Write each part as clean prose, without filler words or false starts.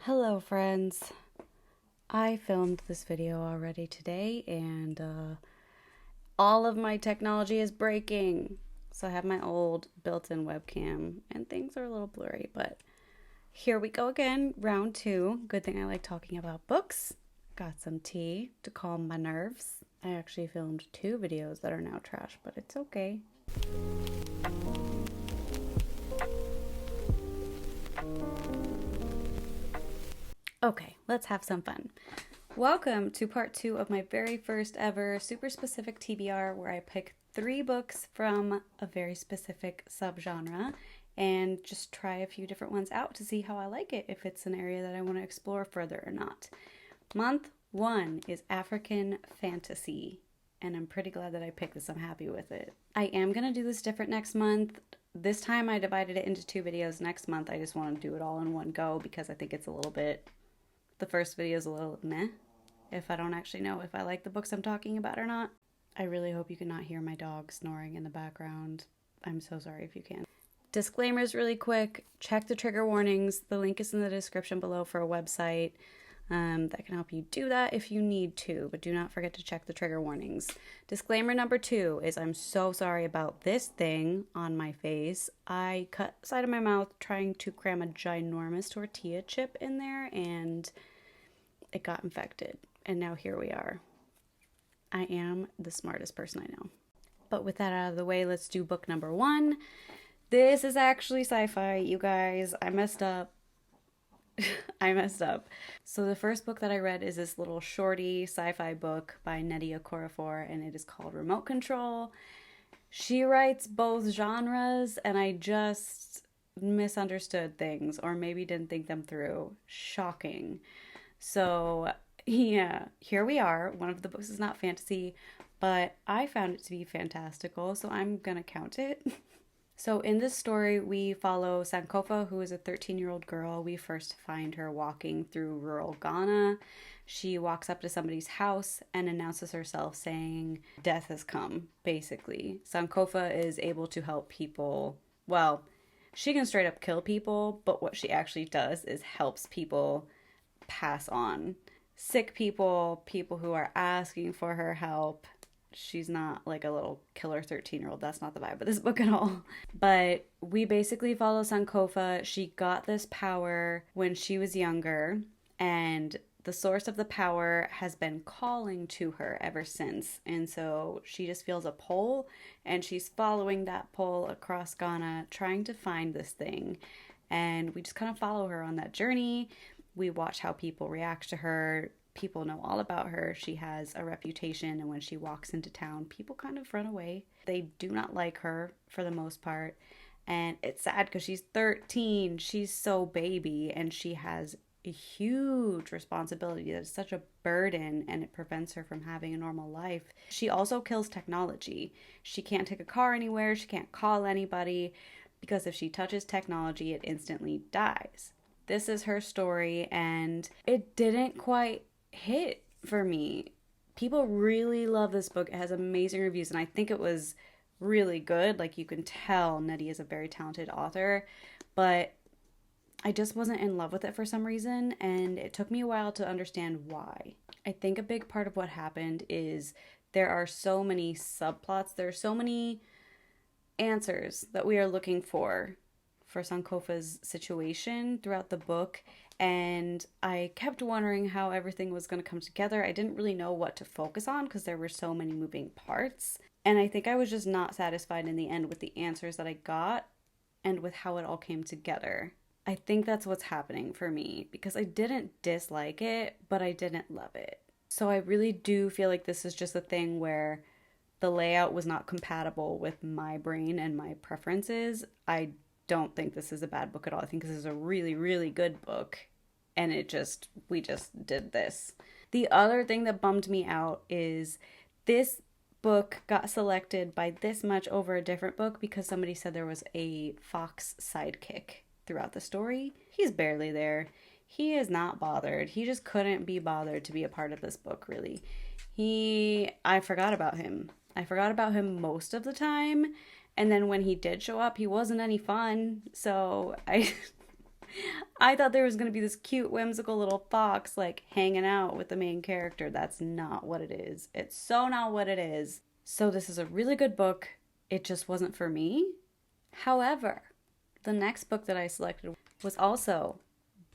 Hello friends, I filmed this video already today and all of my technology is breaking. So I have my old built-in webcam and things are a little blurry, but here we go again, round two. Good thing I like talking about books. Got some tea to calm my nerves. I actually filmed two videos that are now trash, but it's okay. Okay, let's have some fun. Welcome to part two of my very first ever super specific TBR, where I pick 3 books from a very specific subgenre and just try a few different ones out to see how I like it, if it's an area that I want to explore further or not. Month 1 is African fantasy, and I'm pretty glad that I picked this. I'm happy with it. I am going to do this different next month. This time I divided it into 2 videos. Next month I just want to do it all in one go because I think it's a little bit... The first video is a little meh if I don't actually know if I like the books I'm talking about or not. I really hope you cannot hear my dog snoring in the background. I'm so sorry if you can. Disclaimers really quick. Check the trigger warnings. The link is in the description below for a website that can help you do that if you need to, but do not forget to check the trigger warnings. Disclaimer number 2 is I'm so sorry about this thing on my face. I cut the side of my mouth trying to cram a ginormous tortilla chip in there and it got infected, and now here we are. I am the smartest person I know. But with that out of the way, let's do book number 1. This is actually sci-fi, you guys. I messed up. I messed up. So the first book that I read is this little shorty sci-fi book by Nnedi Okorafor, and it is called Remote Control. She writes both genres, and I just misunderstood things, or maybe didn't think them through. Shocking. So, yeah, here we are. One of the books is not fantasy, but I found it to be fantastical, so I'm gonna count it. So in this story, we follow Sankofa, who is a 13-year-old girl. We first find her walking through rural Ghana. She walks up to somebody's house and announces herself saying, death has come, basically. Sankofa is able to help people. Well, she can straight up kill people, but what she actually does is helps people pass on. Sick people, people who are asking for her help. She's not like a little killer 13-year-old. That's not the vibe of this book at all. But we basically follow Sankofa. She got this power when she was younger, and the source of the power has been calling to her ever since. And so she just feels a pull, and she's following that pull across Ghana, trying to find this thing. And we just kind of follow her on that journey. We watch how people react to her. People know all about her. She has a reputation, and when she walks into town, people kind of run away. They do not like her for the most part. And it's sad because she's 13. She's so baby, and she has a huge responsibility that is such a burden, and it prevents her from having a normal life. She also kills technology. She can't take a car anywhere. She can't call anybody because if she touches technology, it instantly dies. This is her story, and it didn't quite hit for me. People really love this book. It has amazing reviews, and I think it was really good. Like, you can tell Nnedi is a very talented author, but I just wasn't in love with it for some reason, and it took me a while to understand why. I think a big part of what happened is there are so many subplots. There are so many answers that we are looking for Sankofa's situation throughout the book, and I kept wondering how everything was going to come together. I didn't really know what to focus on because there were so many moving parts, and I think I was just not satisfied in the end with the answers that I got and with how it all came together. I think that's what's happening for me, because I didn't dislike it, but I didn't love it. So I really do feel like this is just a thing where the layout was not compatible with my brain and my preferences. I don't think this is a bad book at all. I think this is a really, really good book, and we just did this. The other thing that bummed me out is this book got selected by this much over a different book because somebody said there was a fox sidekick throughout the story. He's barely there. He is not bothered. He just couldn't be bothered to be a part of this book, really. I forgot about him. I forgot about him most of the time. And then when he did show up, he wasn't any fun. So I thought there was going to be this cute, whimsical little fox like hanging out with the main character. That's not what it is. It's so not what it is. So, this is a really good book. It just wasn't for me. However, the next book that I selected was also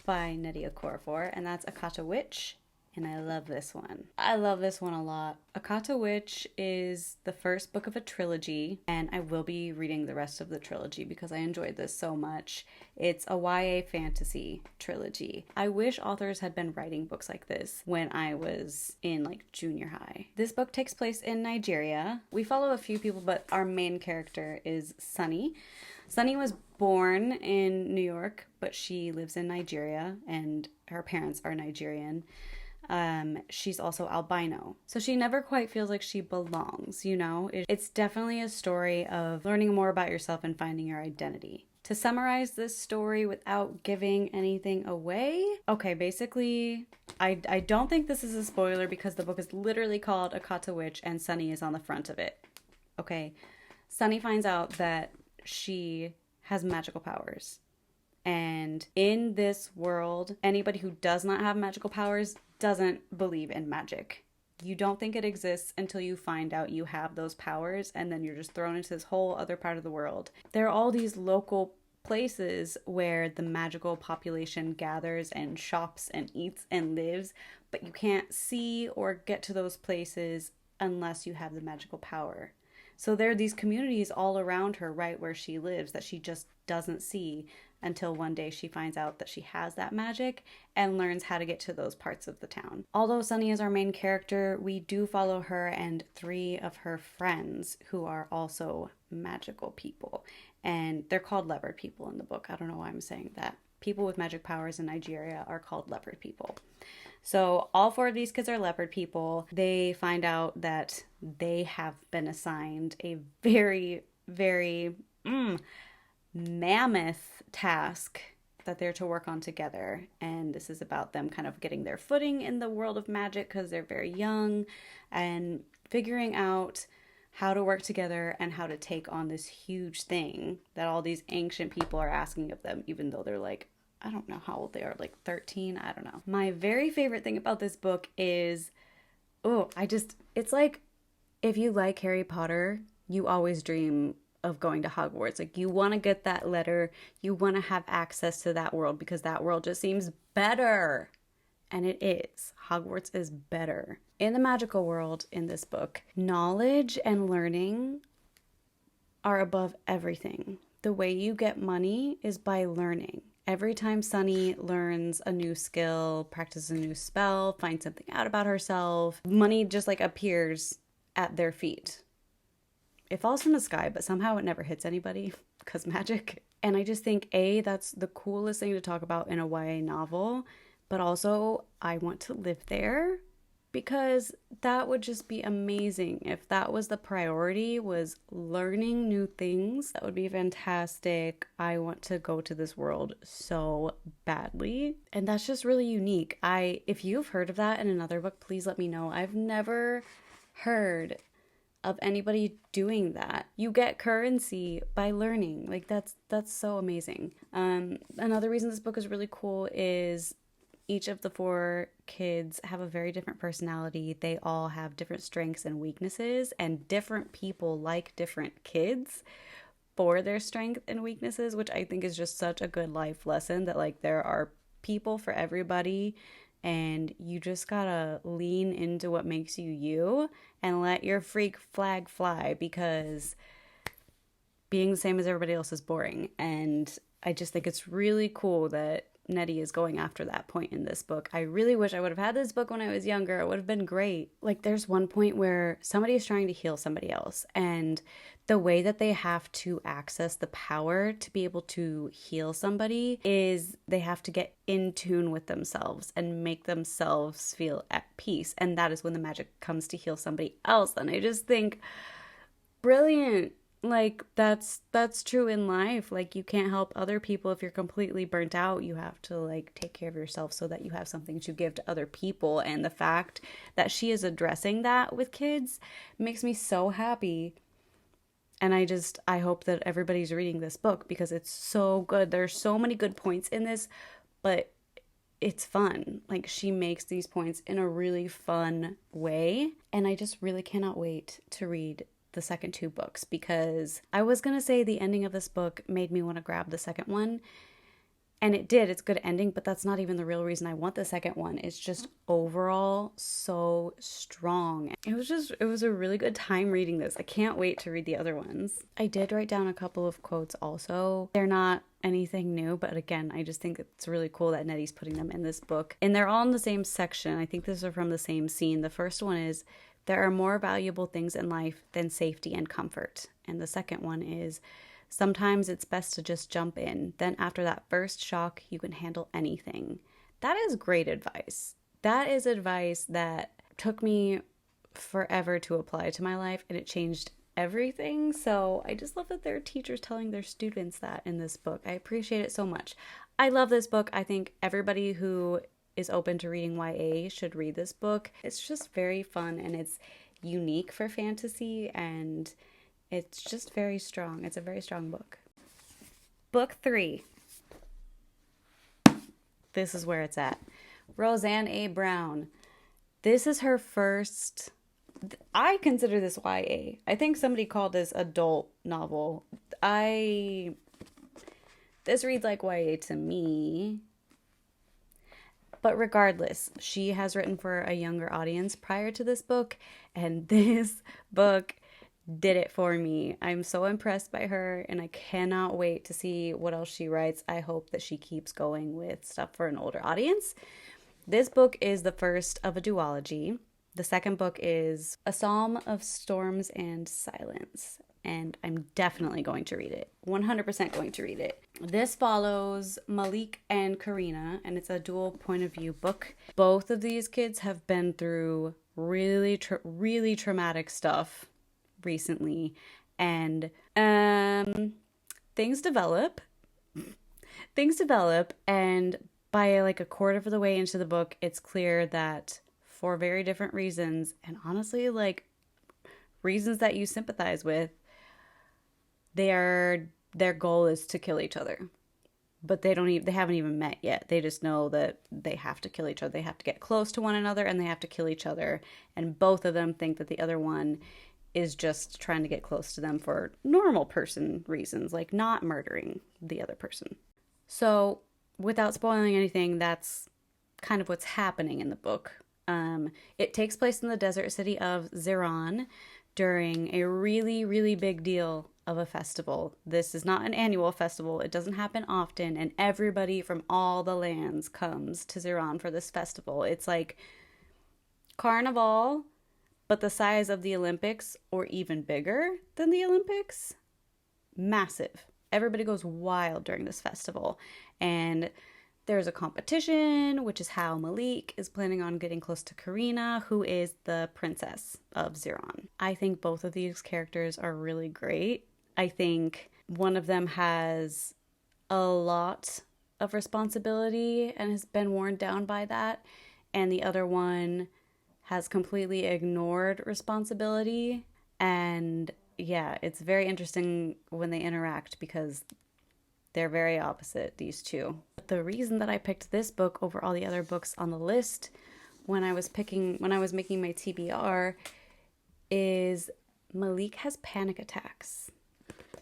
by Nnedi Okorafor, and that's Akata Witch. And I love this one. I love this one a lot. Akata Witch is the first book of a trilogy, and I will be reading the rest of the trilogy because I enjoyed this so much. It's a YA fantasy trilogy. I wish authors had been writing books like this when I was in like junior high. This book takes place in Nigeria. We follow a few people, but our main character is Sunny. Sunny was born in New York, but she lives in Nigeria, and her parents are Nigerian. She's also albino. So she never quite feels like she belongs, you know? It's definitely a story of learning more about yourself and finding your identity. To summarize this story without giving anything away, okay, basically, I don't think this is a spoiler because the book is literally called Akata Witch and Sunny is on the front of it. Okay, Sunny finds out that she has magical powers. And in this world, anybody who does not have magical powers doesn't believe in magic. You don't think it exists until you find out you have those powers, and then you're just thrown into this whole other part of the world. There are all these local places where the magical population gathers and shops and eats and lives, but you can't see or get to those places unless you have the magical power. So there are these communities all around her right where she lives that she just doesn't see until one day she finds out that she has that magic and learns how to get to those parts of the town. Although Sunny is our main character, we do follow her and 3 of her friends who are also magical people. And they're called leopard people in the book. I don't know why I'm saying that. People with magic powers in Nigeria are called leopard people. So all 4 of these kids are leopard people. They find out that they have been assigned a very, very mammoth task that they're to work on together. And this is about them kind of getting their footing in the world of magic because they're very young and figuring out how to work together and how to take on this huge thing that all these ancient people are asking of them, even though they're like, I don't know how old they are, like 13, I don't know. My very favorite thing about this book is, it's like if you like Harry Potter, you always dream of going to Hogwarts. Like you want to get that letter, you want to have access to that world because that world just seems better. And it is. Hogwarts is better. In the magical world in this book, knowledge and learning are above everything. The way you get money is by learning. Every time Sunny learns a new skill, practices a new spell, finds something out about herself, money just like appears at their feet. It falls from the sky, but somehow it never hits anybody because magic. And I just think, that's the coolest thing to talk about in a YA novel, but also I want to live there because that would just be amazing. If that was the priority, was learning new things, that would be fantastic. I want to go to this world so badly. And that's just really unique. If you've heard of that in another book, please let me know. I've never heard of anybody doing that. You get currency by learning. Like that's so amazing. Another reason this book is really cool is each of the 4 kids have a very different personality. They all have different strengths and weaknesses, and different people like different kids for their strengths and weaknesses, which I think is just such a good life lesson that like there are people for everybody. And you just gotta lean into what makes you you and let your freak flag fly because being the same as everybody else is boring. And I just think it's really cool that Nnedi is going after that point in this book. I really wish I would have had this book when I was younger. It would have been great. Like there's one point where somebody is trying to heal somebody else, and the way that they have to access the power to be able to heal somebody is they have to get in tune with themselves and make themselves feel at peace. And that is when the magic comes to heal somebody else. And I just think, brilliant. Like that's true in life. Like you can't help other people if you're completely burnt out. You have to like take care of yourself so that you have something to give to other people. And the fact that she is addressing that with kids makes me so happy. And I hope that everybody's reading this book because it's so good. There's so many good points in this, but it's fun. Like, she makes these points in a really fun way. And I just really cannot wait to read the second two books, because I was going to say the ending of this book made me want to grab the second one. And it did. It's a good ending, but that's not even the real reason I want the second one. It's just overall so strong. It was a really good time reading this. I can't wait to read the other ones. I did write down a couple of quotes also. They're not anything new, but again, I just think it's really cool that Nnedi's putting them in this book. And they're all in the same section. I think these are from the same scene. The first one is, there are more valuable things in life than safety and comfort. And the second one is, sometimes it's best to just jump in. Then after that first shock, you can handle anything. That is great advice. That is advice that took me forever to apply to my life, and it changed everything. So I just love that there are teachers telling their students that in this book. I appreciate it so much. I love this book. I think everybody who is open to reading YA should read this book. It's just very fun, and it's unique for fantasy, and it's just very strong. It's a very strong book. Book 3. This is where it's at. Roseanne A. Brown. This is her first... I consider this YA. I think somebody called this adult novel. This reads like YA to me. But regardless, she has written for a younger audience prior to this book, and this book did it for me. I'm so impressed by her, and I cannot wait to see what else she writes. I hope that she keeps going with stuff for an older audience. This book is the first of a duology. The second book is A Psalm of Storms and Silence, and I'm definitely going to read it. 100% going to read it. This follows Malik and Karina, and it's a dual point of view book. Both of these kids have been through really traumatic stuff recently, and things develop, and by like a quarter of the way into the book, it's clear that for very different reasons, and honestly, like, reasons that you sympathize with, their goal is to kill each other. But they haven't even met yet. They just know that they have to kill each other. They have to get close to one another, and they have to kill each other. And both of them think that the other one is just trying to get close to them for normal person reasons, like not murdering the other person. So, without spoiling anything, that's kind of what's happening in the book. It takes place in the desert city of Ziran during a really big deal of a festival. This is not an annual festival. It doesn't happen often, and everybody from all the lands comes to Ziran for this festival. It's like carnival, but the size of the Olympics, or even bigger than the Olympics. Massive. Everybody goes wild during this festival. And there's a competition, which is how Malik is planning on getting close to Karina, who is the princess of Ziran. I think both of these characters are really great. I think one of them has a lot of responsibility and has been worn down by that. And the other one has completely ignored responsibility. And yeah, it's very interesting when they interact because they're very opposite, these two. The reason that I picked this book over all the other books on the list when I was making my TBR is Malik has panic attacks.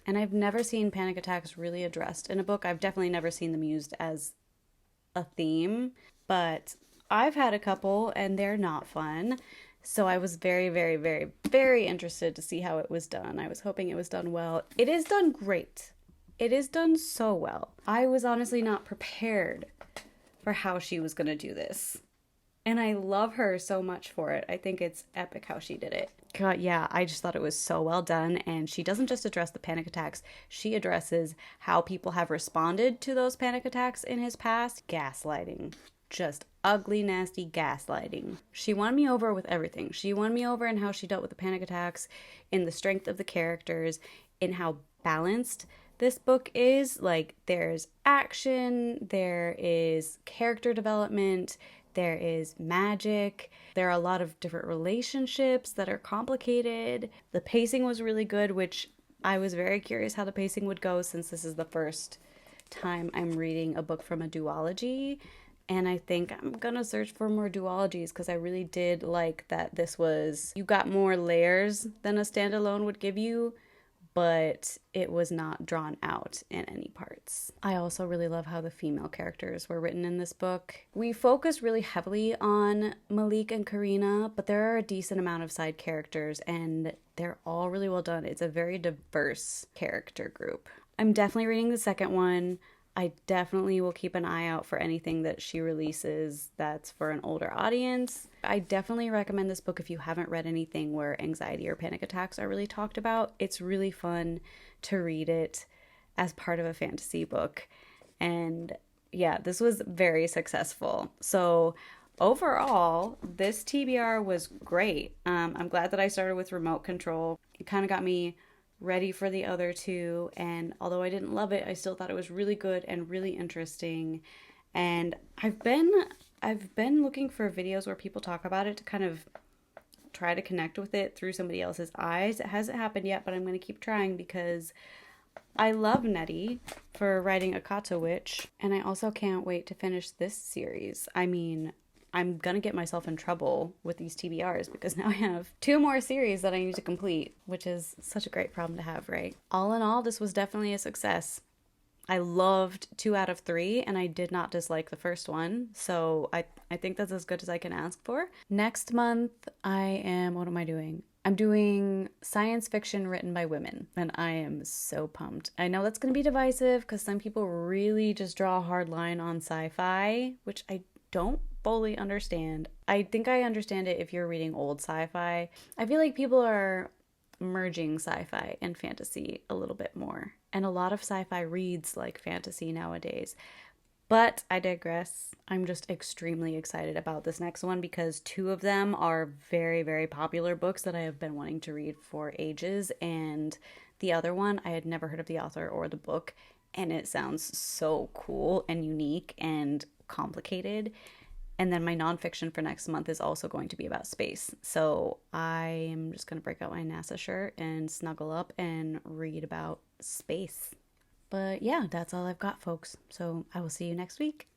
And I've never seen panic attacks really addressed in a book. I've definitely never seen them used as a theme, but I've had a couple and they're not fun. So I was very interested to see how it was done. I was hoping it was done well. It is done great. It is done so well. I was honestly not prepared for how she was going to do this. And I love her so much for it. I think it's epic how she did it. God, yeah, I just thought it was so well done. And she doesn't just address the panic attacks. She addresses how people have responded to those panic attacks in his past. Gaslighting. Just ugly, nasty gaslighting. She won me over with everything. She won me over in how she dealt with the panic attacks, in the strength of the characters, in how balanced this book is. Like, there's action, there is character development, there is magic, there are a lot of different relationships that are complicated. The pacing was really good, which I was very curious how the pacing would go since this is the first time I'm reading a book from a duology. And I think I'm gonna search for more duologies because I really did like that this was, you got more layers than a standalone would give you, but it was not drawn out in any parts. I also really love how the female characters were written in this book. We focused really heavily on Malik and Karina, but there are a decent amount of side characters and they're all really well done. It's a very diverse character group. I'm definitely reading the second one. I definitely will keep an eye out for anything that she releases that's for an older audience. I definitely recommend this book if you haven't read anything where anxiety or panic attacks are really talked about. It's really fun to read it as part of a fantasy book. And yeah, this was very successful. So overall, this TBR was great. I'm glad that I started with remote control. It kind of got me ready for the other two, and although I didn't love it, I still thought it was really good and really interesting. And I've been looking for videos where people talk about it to kind of try to connect with it through somebody else's eyes. It hasn't happened yet, but I'm going to keep trying because I love Nnedi for writing Akata Witch, and I also can't wait to finish this series. I mean, I'm gonna get myself in trouble with these TBRs because now I have 2 more series that I need to complete, which is such a great problem to have, right? All in all, this was definitely a success. I loved 2 out of 3, and I did not dislike the first one, so I think that's as good as I can ask for. Next month, what am I doing? I'm doing science fiction written by women, and I am so pumped. I know that's going to be divisive because some people really just draw a hard line on sci-fi, which I don't fully understand. I think I understand it if you're reading old sci-fi. I feel like people are merging sci-fi and fantasy a little bit more, and a lot of sci-fi reads like fantasy nowadays. But I digress. I'm just extremely excited about this next one because 2 of them are very, very popular books that I have been wanting to read for ages, and the other one, I had never heard of the author or the book, and it sounds so cool and unique and complicated. And then my nonfiction for next month is also going to be about space. So I am just going to break out my NASA shirt and snuggle up and read about space. But yeah, that's all I've got, folks. So I will see you next week.